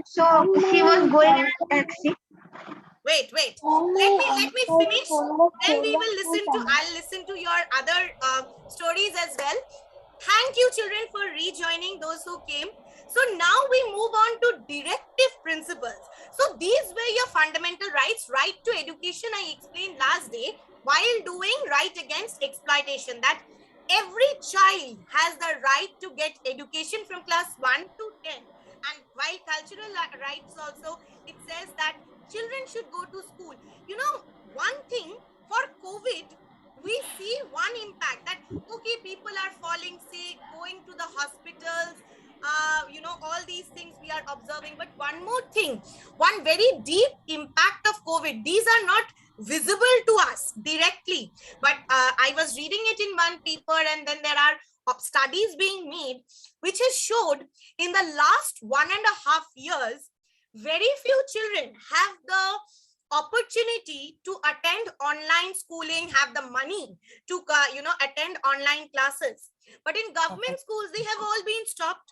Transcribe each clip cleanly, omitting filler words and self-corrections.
So she was going in a taxi. Wait. Let me finish. Then we will listen to. I'll listen to your other stories as well. Thank you, children, for rejoining those who came. So now we move on to directive principles. So these were your fundamental rights. Right to education, I explained last day while doing right against exploitation. That every child has the right to get education from class 1 to 10. And while cultural rights also, it says that children should go to school. You know, one thing for COVID, we see one impact that okay, people are falling sick, going to the hospitals, all these things we are observing. But one more thing, one very deep impact of COVID, these are not visible to us directly, but I was reading it in one paper, and then there are studies being made which has showed in the last 1.5 years, very few children have the opportunity to attend online schooling, have the money to attend online classes. But in government schools, they have all been stopped.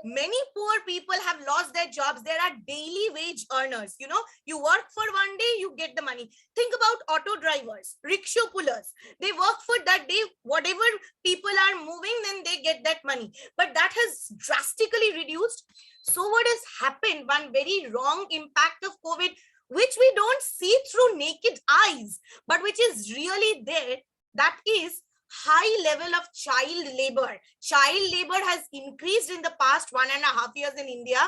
Many poor people have lost their jobs. There are daily wage earners. You work for one day, you get the money. Think about auto drivers, rickshaw pullers. They work for that day, whatever people are moving, then they get that money. But that has drastically reduced. So what has happened, one very wrong impact of COVID, which we don't see through naked eyes, but which is really there, that is high level of child labor. Child labor has increased in the past 1.5 years in India.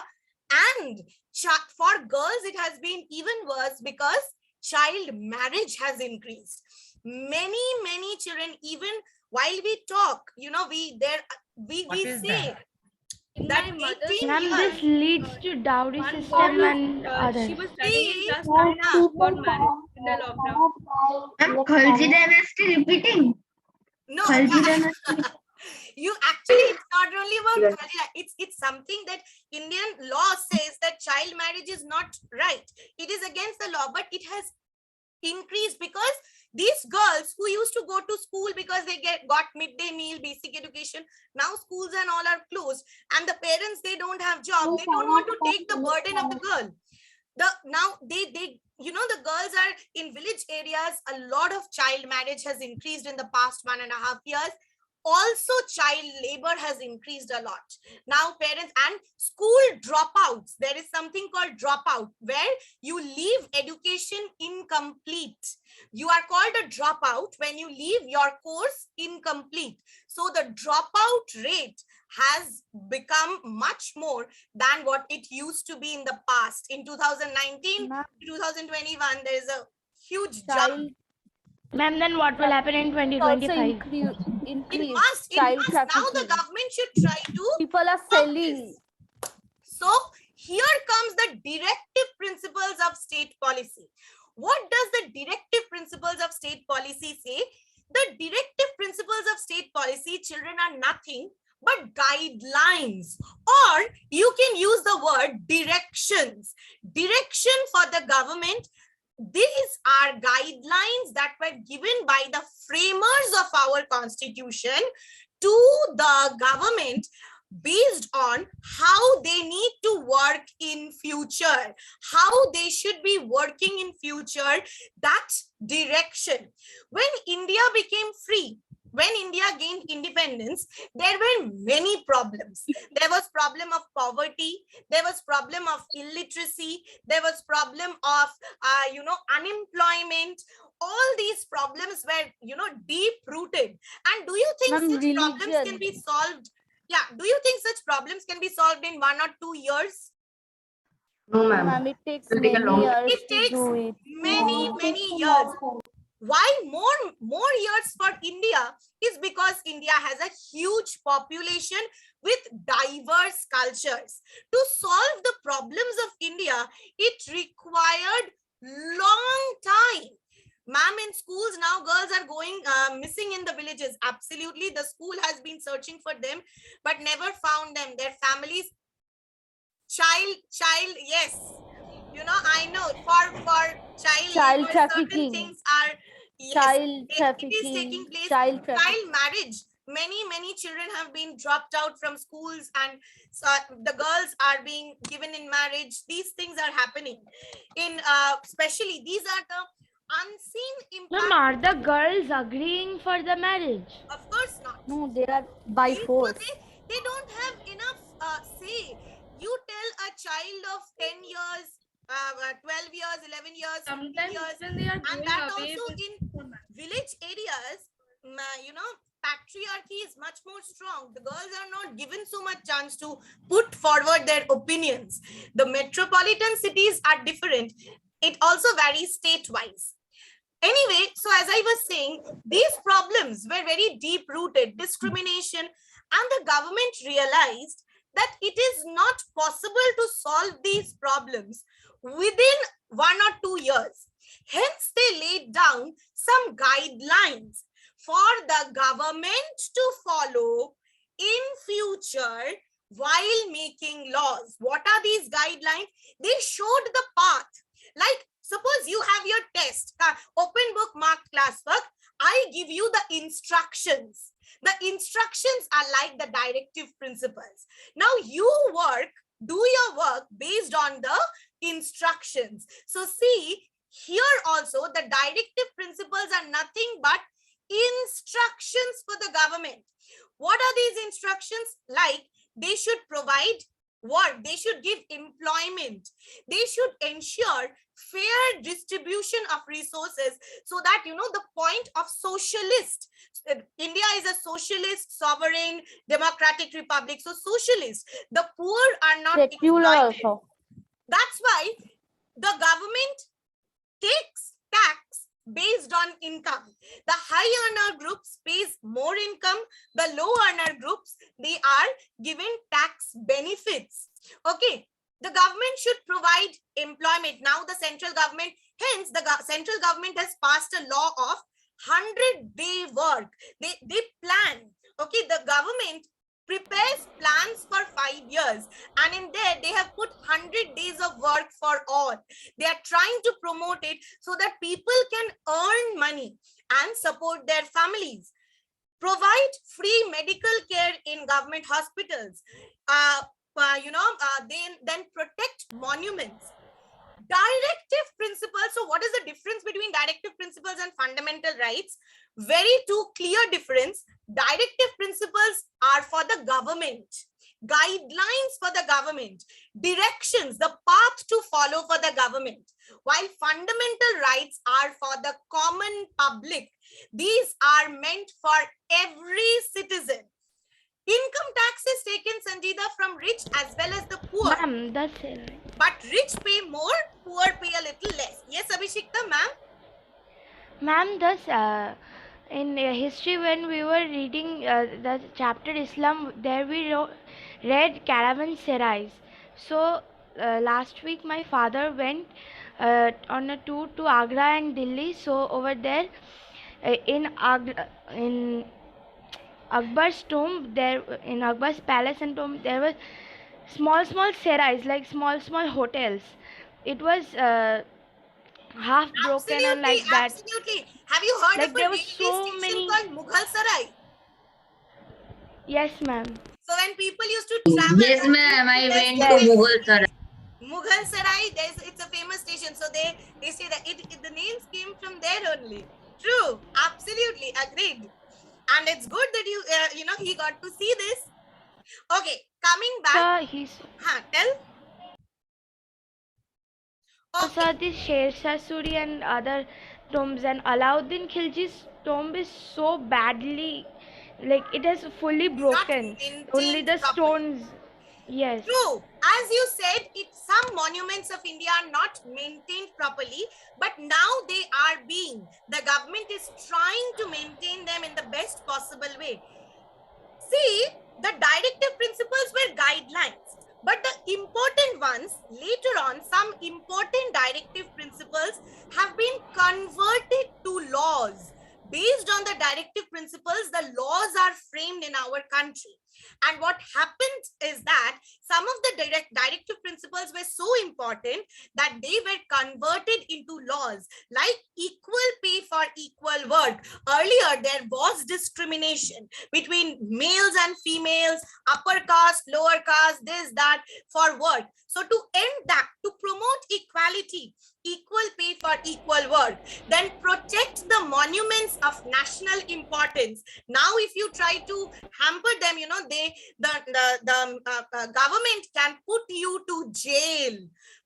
And for girls, it has been even worse because child marriage has increased. Many children, even while we talk, we say that 18 Ma'am, years. this leads to dowry system and others. She was studying in class 9 and she got married in the lockdown. I'm Khalji Dynasty repeating. No, Khalji Dynasty. you actually, it's not only about Khalila, it's something that Indian law says that child marriage is not right. It is against the law, but it has increased because these girls who used to go to school because they got midday meal, basic education, now schools and all are closed, and the parents, they don't have job, they don't want to take the burden of the girl. Now they the girls are in village areas. A lot of child marriage has increased in the past 1.5 years. Also, child labor has increased a lot. Now parents and school dropouts, there is something called dropout, where you leave education incomplete. You are called a dropout when you leave your course incomplete. So the dropout rate has become much more than what it used to be in the past. In 2019 to 2021, there is a huge jump. Ma'am, then what will happen in 2025? It must. Now the government should try to. People are selling. So here comes the directive principles of state policy. What does the directive principles of state policy say? The directive principles of state policy, children, are nothing but guidelines, or you can use the word directions. Direction for the government. These are guidelines that were given by the framers of our constitution to the government based on how they need to work in future, how they should be working in future, that direction. When India became free, when India gained independence, there were many problems. There was problem of poverty, there was problem of illiteracy, there was problem of unemployment. All these problems were deep rooted. And do you think such problems can be solved? Yeah, do you think such problems can be solved in 1 or 2 years? No, ma'am. It takes many years. It takes many years. Why more years for India is because India has a huge population with diverse cultures. To solve the problems of India, it required long time. Ma'am, in schools now, girls are going missing in the villages. Absolutely, the school has been searching for them, but never found them. Their families, child, yes. I know for child trafficking. certain things are, yes, Child trafficking. it is taking place. Child Child marriage. Many children have been dropped out from schools, and the girls are being given in marriage. These things are happening in especially these are the unseen Ma'am, impact. are the girls agreeing for the marriage? Of course not. No, they are by See, so force. they don't have enough say. You tell a child of 10 years, 12 years, 11 years, 15 Sometimes years, when they are and going that away also with in village areas, patriarchy is much more strong. The girls are not given so much chance to put forward their opinions. The metropolitan cities are different. It also varies state-wise. Anyway, so as I was saying, these problems were very deep rooted, discrimination, and the government realized that it is not possible to solve these problems within 1 or 2 years. Hence, they laid down some guidelines for the government to follow in future while making laws. What are these guidelines? They showed the path. Like, suppose you have your test, open book marked classwork. I give you the instructions. The instructions are like the directive principles. Now you do your work based on the instructions. So see, here also the directive principles are nothing but instructions for the government. What are these instructions? Like, they should provide work, they should give employment, they should ensure fair distribution of resources, so that the point of socialist, India is a socialist, sovereign, democratic republic. So socialist, the poor are not Secular exploited. also. That's why the government takes tax based on income. The high earner groups pays more income. The low earner groups, they are given tax benefits. Okay, the government should provide employment. Now the central government, hence the central government has passed a law of 100-day work. They plan. Okay, the government prepares plans for 5 years, and in there they have put 100 days of work for all. They are trying to promote it so that people can earn money and support their families. Provide free medical care in government hospitals. Then protect monuments. Directive principles. So what is the difference between directive principles and fundamental rights? Very two clear difference. Directive principles are for the government, guidelines for the government, directions, the path to follow for the government, while fundamental rights are for the common public. These are meant for every citizen. Income tax is taken, Sanjida, from rich as well as the poor. Ma'am, that's it. But rich pay more, poor pay a little less. Yes, Abhishekta, ma'am? Ma'am, in history, when we were reading the chapter Islam, there we read caravanserais. So last week my father went on a tour to Agra and Delhi. So over there in Akbar's tomb, in Akbar's palace and tomb, there were small serais, like small hotels. It was half broken and like that. Absolutely. Have you heard Like of a there was railway so station many. called Mughal Sarai? Yes, ma'am. So when people used to travel, Yes, ma'am. I went to there's Mughal Sarai. Mughal Sarai, it's a famous station. So they say that the names came from there only. True. Absolutely. Agreed. And it's good that he got to see this. Okay. Coming back. Sir, Tell. Okay. sir, this Sher Shah Suri and other tombs, and Alauddin Khilji's tomb is so badly, like it has fully broken. Only the stones. Yes. True. As you said, some monuments of India are not maintained properly, but now they are being. The government is trying to maintain them in the best possible way. See, the directive principles were guidelines, but the important ones, later on, some important directive principles have been converted to laws Based on the directive principles, the laws are framed in our country. And what happened is that some of the directive principles were so important that they were converted into laws, like equal pay for equal work. Earlier, there was discrimination between males and females, upper caste, lower caste, this, that, for work. So to end that, to promote equality, equal pay for equal work, then protect the monuments of national importance. Now, if you try to hamper them, you know, the government can put you to jail.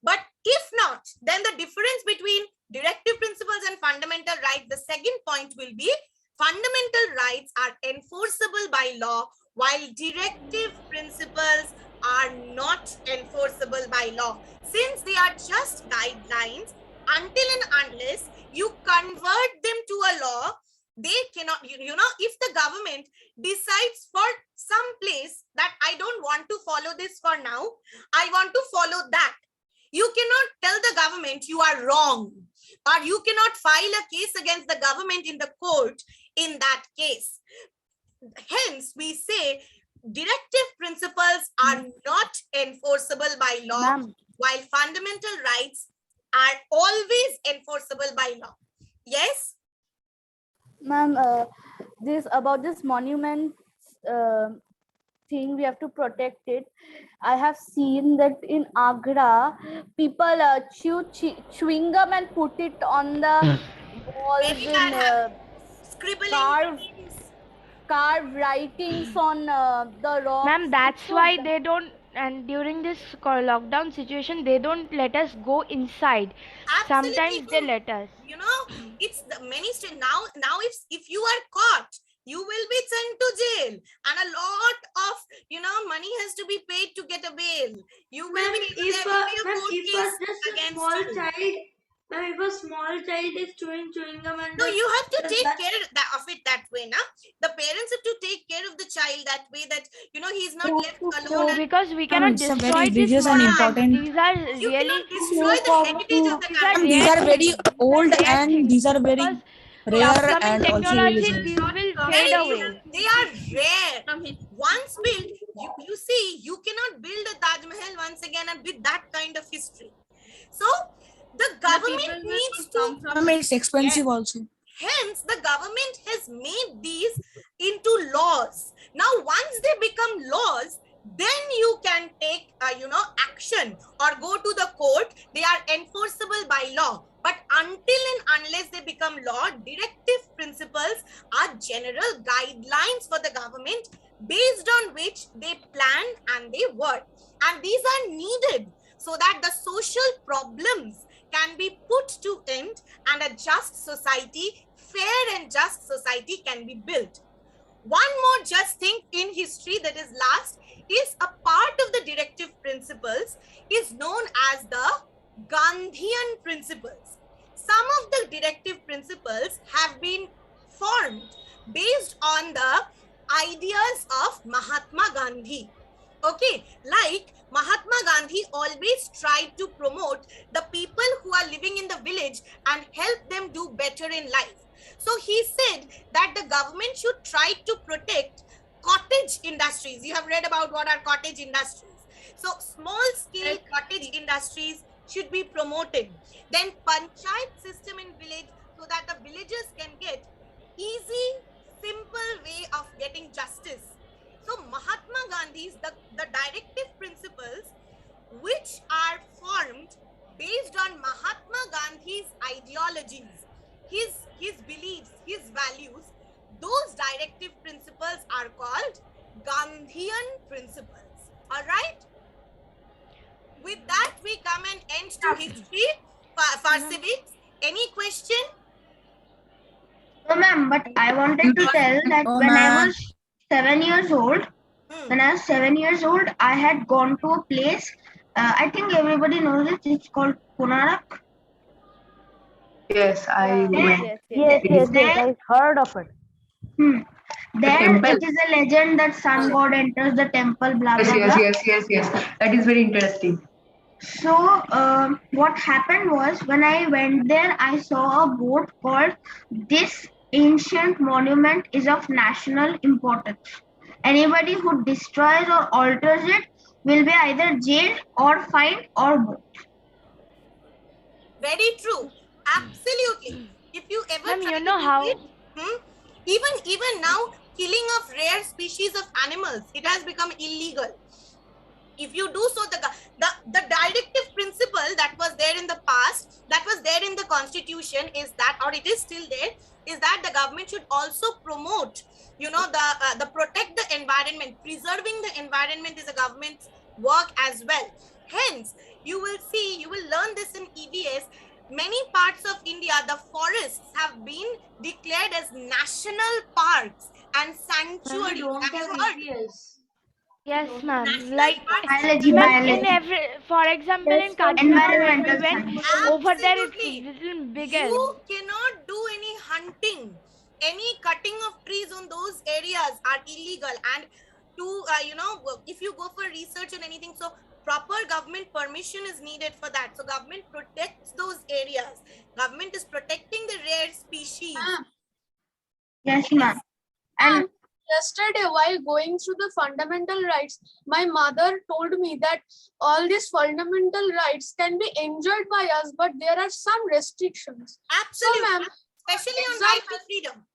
But if not, then the difference between directive principles and fundamental rights, the second point will be fundamental rights are enforceable by law, while directive principles are not enforceable by law. Since they are just guidelines, until and unless you convert them to a law, they cannot, you know, if the government decides for some place that I don't want to follow this for now, I want to follow that, you cannot tell the government you are wrong, or you cannot file a case against the government in the court in that case. Hence, we say directive principles are not enforceable by law, while fundamental rights are always enforceable by law. Yes? Ma'am, this about this monument thing, we have to protect it. I have seen that in Agra, people chew chewing gum and put it on the walls and scribbling, carve writings on the rocks. Ma'am, that's why they don't, and during this lockdown situation, they don't let us go inside. Absolutely. Sometimes they let us. You know, it's the many now if you are caught, you will be sent to jail, and a lot of, you know, money has to be paid to get a bail. You will be, if a small child, if a small child is chewing gum and no, you have to take care of it that way, na? The parents have to take care of the child that way, that, you know, he's not left alone. No, because we cannot it's a destroy very this religious and monument. important. These are You really cannot destroy the heritage of the country. These are very old and these are very because rare upcoming and also technology, religious. these will fade away. They are rare. Once built, you see, you cannot build a Taj Mahal once again and with that kind of history. So the government needs to. It's expensive also. Hence, the government has made these into laws. Now, once they become laws, then you can take, action or go to the court. They are enforceable by law. But until and unless they become law, directive principles are general guidelines for the government based on which they plan and they work. And these are needed so that the social problems can be put to end and a just society, fair and just society can be built. One more just thing in history that is last is a part of the directive principles is known as the Gandhian principles. Some of the directive principles have been formed based on the ideas of Mahatma Gandhi. Okay, like Mahatma Gandhi always tried to promote the people who are living in the village and help them do better in life. So he said that the government should try to protect cottage industries. You have read about what are cottage industries. So small scale cottage industries should be promoted. Then panchayat system in village so that the villagers can get easy, simple way of getting justice. So Mahatma Gandhi's, the directive principles which are formed based on Mahatma Gandhi's ideologies, his beliefs, his values, those directive principles are called Gandhian principles. All right? With that, we come and end to history for civics. Any question? No, ma'am, but I wanted to tell that when I was 7 years old, I had gone to a place. I think everybody knows it. It's called Konarak. Yes, I went. Yes, I heard of it. There it is a legend that sun god enters the temple, blah, blah, blah. Yes. That is very interesting. So what happened was when I went there, I saw a board called This ancient monument is of national importance. Anybody who destroys or alters it will be either jailed or fined or both. Very true. Absolutely. If you ever Ma'am, try you to know do how? it, even now, killing of rare species of animals, it has become illegal. If you do so, the directive principle that was there in the past, that was there in the constitution, is that, or it is still there, is that the government should also promote, the protect the environment. Preserving the environment is a government's work as well. Hence, you will learn this in EVS. Many parts of India, the forests have been declared as national parks and sanctuaries. Have you heard? Yes, ma'am. National Like, parks and Biology, ma'am, in biology, every, for example, in Kaziranga, when we environmental went science. over there, it's Absolutely. little bigger. You cannot do any hunting. Any cutting of trees on those areas are illegal. And to, if you go for research and anything, so proper government permission is needed for that. So government protects those areas. Government is protecting the rare species. Yes, ma'am. And Yesterday, while going through the fundamental rights, my mother told me that all these fundamental rights can be enjoyed by us, but there are some restrictions. Absolutely. So, ma'am, Especially on example- right to freedom.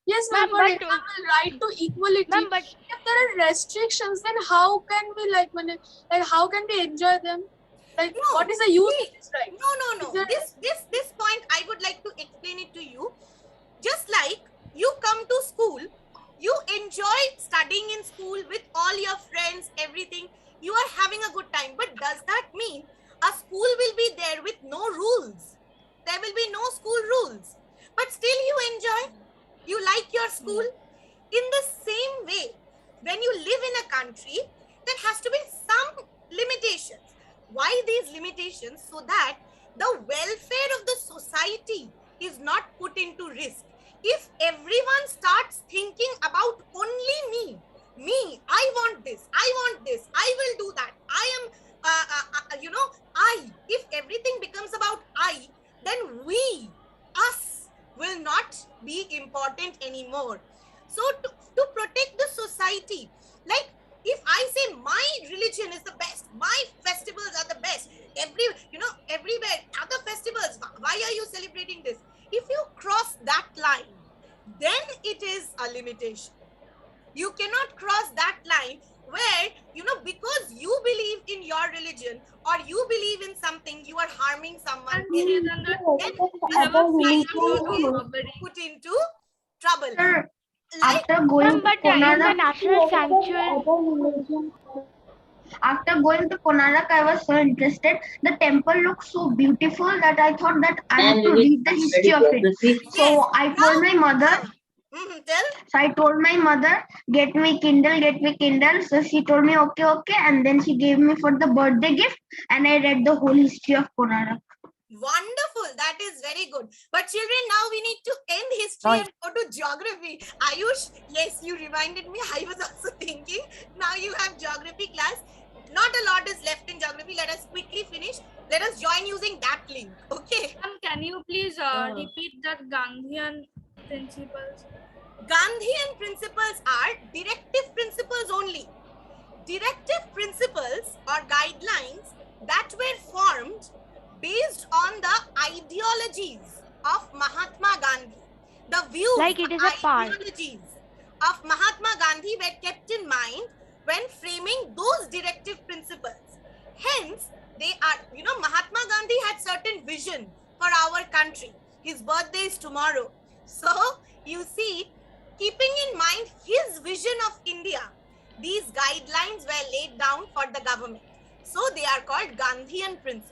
yes, ma'am, Ma'am, for but- example, right to equality. Ma'am, but If there are restrictions, then how can we how can we enjoy them? Like, No, what is the use see, of this right? No. Is there- This point I would like to explain it to you. Just like you come to school, you enjoy studying in school with all your friends, everything. You are having a good time. But does that mean a school will be there with no rules? There will be no school rules. But still you enjoy. You like your school. In the same way, when you live in a country, there has to be some limitations. Why these limitations? So that the welfare of the society is not put into risk. If everyone starts thinking about only me, I want this, I will do that, I am, if everything becomes about I, then us will not be important anymore. So to protect the society, like if I say my religion is the best, my festivals are the best, everywhere other festivals, why are you celebrating this? If you cross that line, then it is a limitation. You cannot cross that line where, because you believe in your religion or you believe in something, you are harming someone else. Then is put into trouble. sir, Like, after going ma'am, to but in the Konark, national sanctuary, after going to Konark, I was so interested. The temple looks so beautiful that I thought that I have to read the history of it. So I told my mother. Tell. So I told my mother, get me Kindle. So she told me, okay. And then she gave me for the birthday gift. And I read the whole history of Konark. Wonderful. That is very good. But children, now we need to end history and go to geography. Ayush, yes, you reminded me. I was also thinking. Now you have geography class. Not a lot is left in geography. Let us quickly finish. Let us join using that link. Okay. Can you please repeat that Gandhian principles? Gandhian principles are directive principles only. Directive principles or guidelines that were formed based on the ideologies of Mahatma Gandhi. The views, like it is a part. ideologies of Mahatma Gandhi were kept in mind when framing those directive principles. Hence, they are, Mahatma Gandhi had certain vision for our country. His birthday is tomorrow. So, you see, keeping in mind his vision of India, these guidelines were laid down for the government. So, they are called Gandhian principles.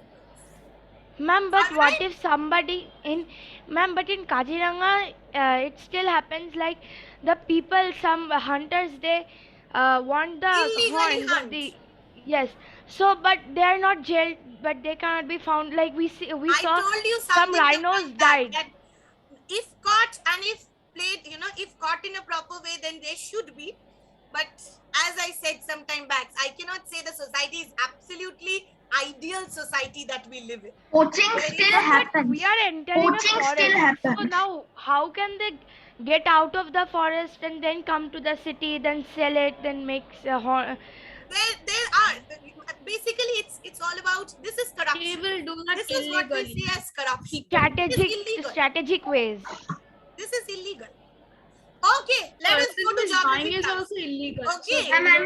Ma'am, but All what right. if somebody in, ma'am, but in Kaziranga, it still happens like the people, some hunters, they want the Illegally horns hunt. of the, yes. So, but they are not jailed, but they cannot be found. Like we I saw told you some something rhinos about that, died. that if caught and if played, if caught in a proper way, then they should be. But as I said some time back, I cannot say the society is absolutely ideal society that we live in. Poaching Very still good. happens. We are entering Poaching a forest. still happens. So now, how can they get out of the forest and then come to the city, then sell it, then make There are basically it's all about, this is They corruption. will do that This is what we illegally. see as corruption. It is illegal. strategic ways. This is illegal. Okay, let us go to Person who is buying geography is class. also illegal. Okay. So they will